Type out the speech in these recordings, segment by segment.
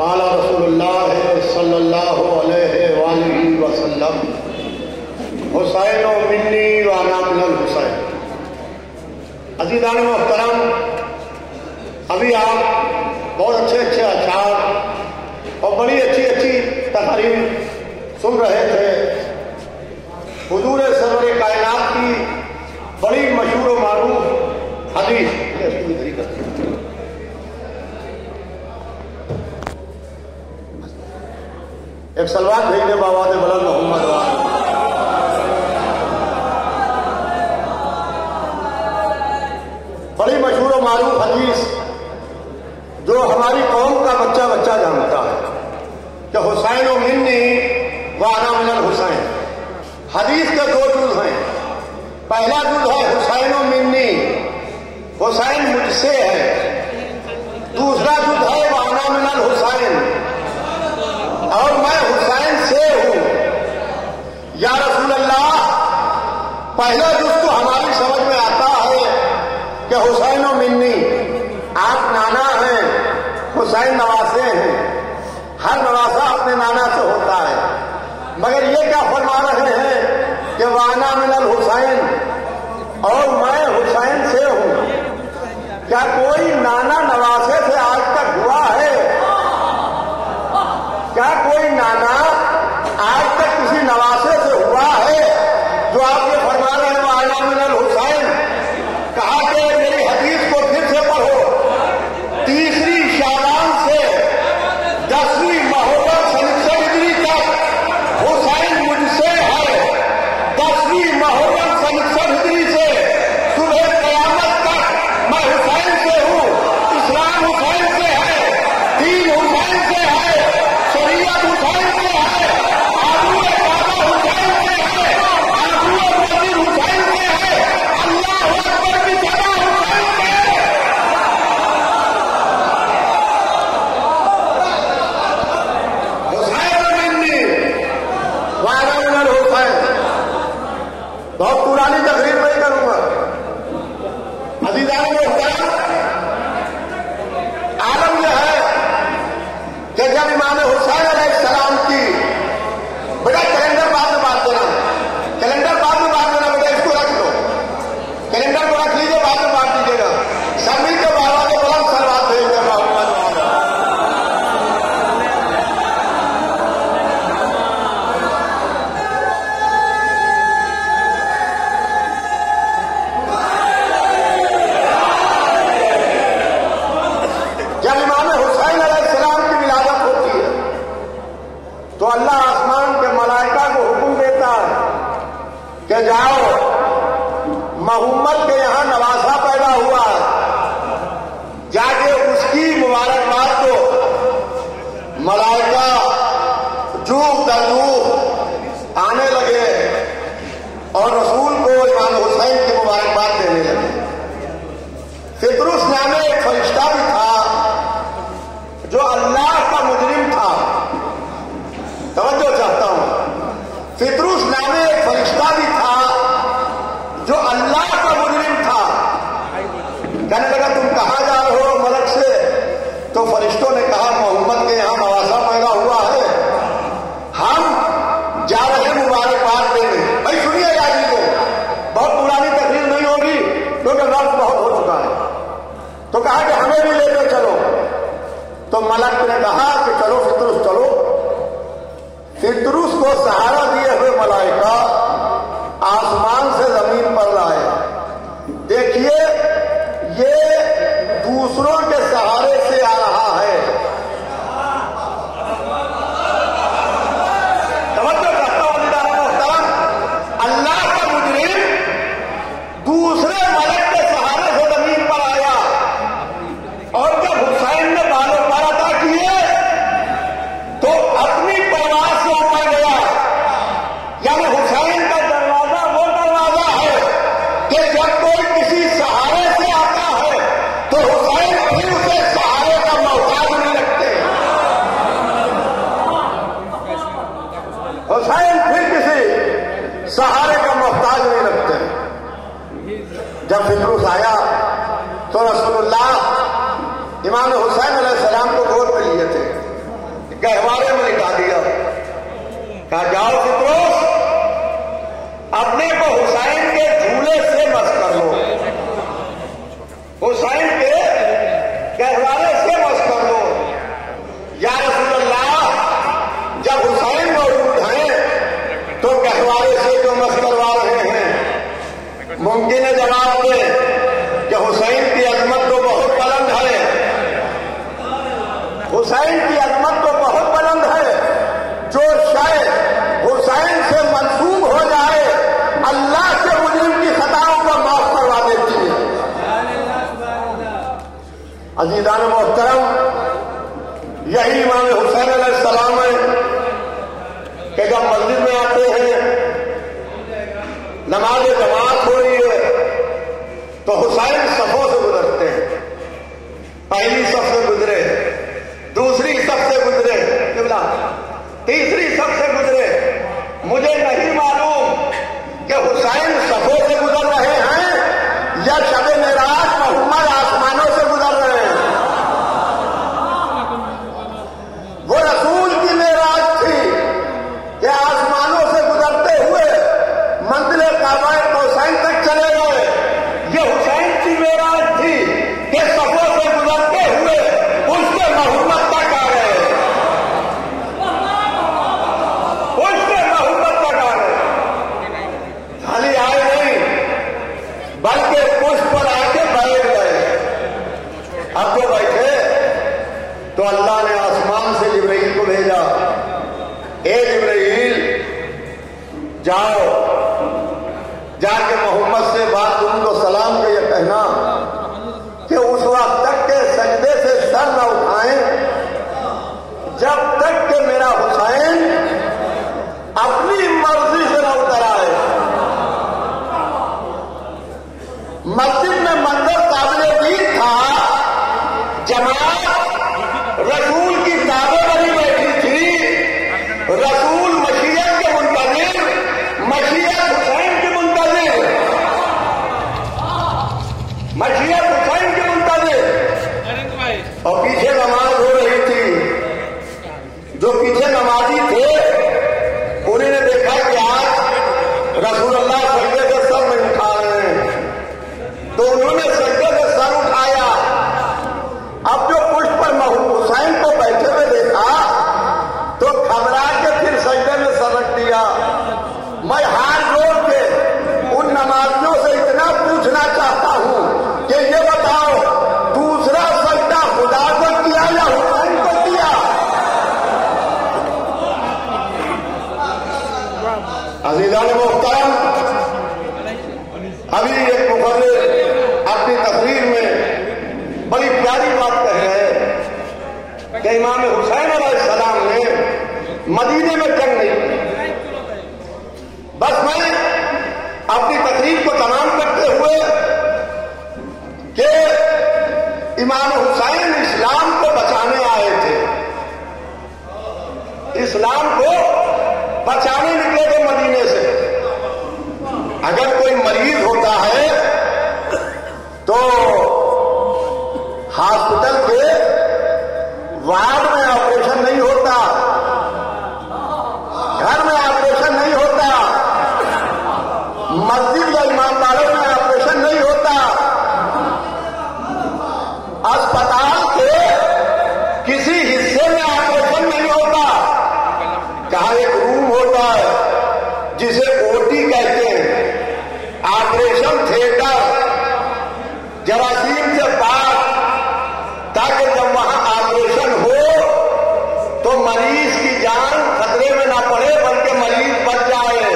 قال رسول اللہ صلی اللہ علیہ وآلہ وسلم حسین منی وانا من الحسین۔ عزیزان محترم، ابھی آپ بہت اچھے اچھے اشعار اور بڑی اچھی اچھی تقریر سن رہے تھے۔ حضور سرور کائنات کی بڑی مشہور و معروف حدیث ایک سلوات بھیجنے بابا دے بلند محمد بڑی مشہور و معروف حدیث جو ہماری قوم کا بچہ بچہ جانتا ہے کہ حسین و منی وانا من الحسین۔ حدیث کے دو جز ہیں، پہلا جز ہے حسین و منی، حسین مجھ سے ہے، دوسرا جز ہے وانا من الحسین، اور میں حسین سے ہوں۔ یا رسول اللہ، پہلا جز تو ہماری سمجھ میں آتا ہے کہ حسین و منی، آپ نانا ہیں، حسین نواسے ہیں، ہر نواسا اپنے نانا سے ہوتا ہے، مگر یہ کیا فرما رہے ہیں کہ وانا من الحسین، اور میں حسین سے ہوں۔ کیا کوئی نانا نواسے سے آج تک ہوا ہے؟ کیا کوئی نانا آج تک کسی نواسے سے ہوا ہے جو آپ یہ فرما رہے ہیں وانا من الحسین؟ کہا کہ میری حدیث کو پھر سے پڑھو، تیسری شعبان سے 10ویں محرم سن ہجری تک حسین مجھ سے ہے، 10ویں محرم سن ہجری سے صبح قیامت تک میں حسین سے ہوں۔ اسلام حسین سے ہے، دین حسین سے ہے، شریعت حسین سے ہے، آبرو کعبہ حسین سے ہے، آبرو مسجد حسین سے ہے، اللہ اکبر کی جگہ حسین سے ہے۔ حسین منی وانا من الحسین۔ بہت پرانی تقریر نہیں کروں گا۔ عزیزان محترم، عالم یہ ہے کہ جب امام حسین علیہ السلام کی بیٹا کیلنڈر بعد میں بات دینا، کیلنڈر بعد میں بات دینا، بیٹا اس کو رکھ دو، کیلنڈر کو رکھ لیجیے، بعد میں بات دیجیے گا۔ سبھی کے بابا کے بلند سلوات بھیج دیں محمد والا۔ جب امام حسین علیہ السلام کی ولادت ہوتی ہے تو اللہ آسمان کے ملائکہ کو حکم دیتا ہے کہ جاؤ، محمد کے یہاں نواسا پیدا ہوا ہے، جا کے اس کی مبارکباد دو۔ ملائکہ جوق درجوق آنے لگے اور رسول کو امام حسین کی مبارکباد دینے لگے۔ فطرس نامے ایک فرشتہ بھی تھا جو اللہ کا مجرم تھا، توجہ چاہتا ہوں، فطرس نامے ایک فرشتہ بھی تھا جو اللہ کا مجرم تھا۔ کہنے لگا تم کہاں جا رہے ہو ملک سے؟ تو فرشتوں نے کہا محمد کے یہاں نواسا پیدا ہوا ہے، ہم جا رہے مبارکباد دینے۔ بھائی سنیے گا جی کو، بہت پرانی تقریر نہیں ہوگی کیونکہ وقت بہت ہو چکا ہے، تو کہا کہ ہمیں بھی لے کر چلو۔ تو ملک نے کہا کہ چلو فطرس چلو۔ فطرس کو سہارا دیے ہوئے ملائکہ آسمان سے زمین پر لائے۔ دیکھیے یہ دوسروں کے سہارے سے آ رہا ہے۔ توجہ کرتا ہوں محترم، اللہ کا مجرم دوسرے ملک کے سہارے سے زمین پر آیا، اور جب حسین نے بالوں پر عطا کیے تو اپنی پرواز سے اوپر گیا۔ یعنی حسین کا دروازہ وہ دروازہ ہے کہ جب کوئی کسی سہارے سے آتا ہے تو حسین پھر اسے سہارے کا محتاج نہیں رکھتے، حسین پھر کسی سہارے کا محتاج نہیں رکھتے۔ جب فطرس آیا تو رسول اللہ امام حسین علیہ السلام کو گود میں لیے تھے، گہوارے میں لٹا دیا. کہا جاؤ فطروس اپنے کو حسین کے جھولے سے مس کر لو، حسین کے گہوارے سے مس کر لو. یا رسول اللہ جب حسین موجود ہیں تو گہوارے سے جو مس کروا رہے ہیں. ممکن ہے جواب دے کہ حسین کی عظمت تو بہت بلند ہے، حسین کی عظمت تو بہت بلند ہے. جو شاید حسین سے منسوب ہو جائے اللہ کے مجرم کی خطاؤں کو معاف کروا دیتی ہے. عزیزان محترم، یہی امام حسین علیہ السلام ہے کہ جب مسجد میں آتے ہیں، نماز جماعت ہو رہی ہے تو حسین صفوں سے گزرتے ہیں. پہلی صف سے گزرے، دوسری صف سے گزرے، تیسری صف سے گزرے. مجھے نہیں معلوم کہ حسین صفوں سے گزر رہے ہیں یا شب معراج محمد آسمانوں سے گزر رہے ہیں. وہ رسول کی معراج تھی کہ آسمانوں سے گزرتے ہوئے منزل کعبہ حسین تک چلے گئے. یہ حسین کی معراج تھی کہ صفوں سے گزرتے ہوئے اس کے محمد تک آ گئے، اس کے محمد تک آ گئے. خالی آئے نہیں بلکہ پشت پر آ کے بیٹھ گئے. اب وہ بیٹھے تو اللہ نے آسمان سے جبرائیل کو بھیجا. اے جبرائیل جاؤ، جا کے محمد سے بات ان کو سلام کے یہ کہنا کہ اس وقت تک کے سجدے سے سر نہ اٹھائیں جب تک کہ میرا حسین اپنی مرضی سے نہ اتر آئے. مسجد میں منظر قابل دید تھا. جماعت رسول کی دعوت بنی بیٹھی تھی. رسول مشیت کے منتظر، مشیت حسین کے منتظر، مشیت حسین کے منتظر. اور پیچھے نماز ہو رہی تھی. جو پیچھے نمازی تھے انہوں نے دیکھا کہ آج رسول اللہ سجدے سے سر نہیں اٹھا رہے ہیں تو انہوں نے سجدے سے سر اٹھایا. اب جو پشت پر حسین کو بیٹھے ہوئے دیکھا تو گھبرا کے پھر سجدے میں سر رکھ دیا. میں ہاتھ جوڑ کے ان نمازیوں سے اتنا پوچھنا چاہتا ہوں کہ یہ بتاؤ دوسرا سجدہ خدا کو کیا یا حسین کو کیا؟ عزیزان محترم، ابھی ایک مقرر اپنی تقریر میں بڑی پیاری بات کہہ رہے ہیں کہ امام حسین علیہ السلام نے مدینے میں جنگ نہیں کی. بس میں اپنی تقریر کو تمام کرتے ہوئے کہ امام حسین اسلام کو بچانے آئے تھے، اسلام کو بچانے نکلے تھے مدینے سے. اگر کوئی مریض ہوتا ہے تو ہاسپٹل کے وارڈ میں آپریشن نہیں ہوتا، گھر میں آپریشن نہیں ہوتا، مسجد یا ایمانداروں میں آپریشن نہیں ہوتا. اسپتال کے کسی حصے میں آپریشن نہیں ہوتا. کہاں ایک روم ہوتا ہے جسے اوٹی کہتے ہیں، آپریشن تھیٹر، جراثیم سے پاک، تاکہ جب وہاں آپریشن ہو تو مریض کی جان خطرے میں نہ پڑے بلکہ مریض بچ جائے.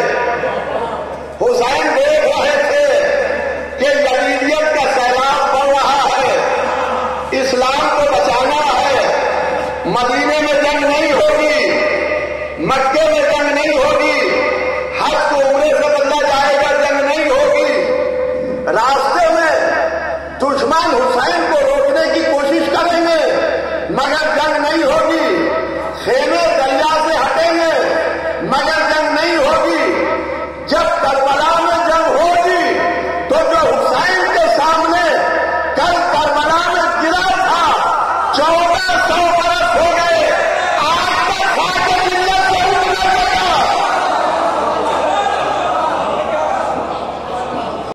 حسین دیکھ رہے تھے کہ یزیدیت کا سیلاب بڑھ رہا ہے، اسلام کو بچانا ہے. مدینے میں جنگ نہیں ہوگی، مکے میں جنگ نہیں ہوگی، حج کو عمرے سے بدلا جائے گا، جنگ نہیں ہوگی. راستے میں دشمن حسین کو روکنے کی کوشش کریں گے مگر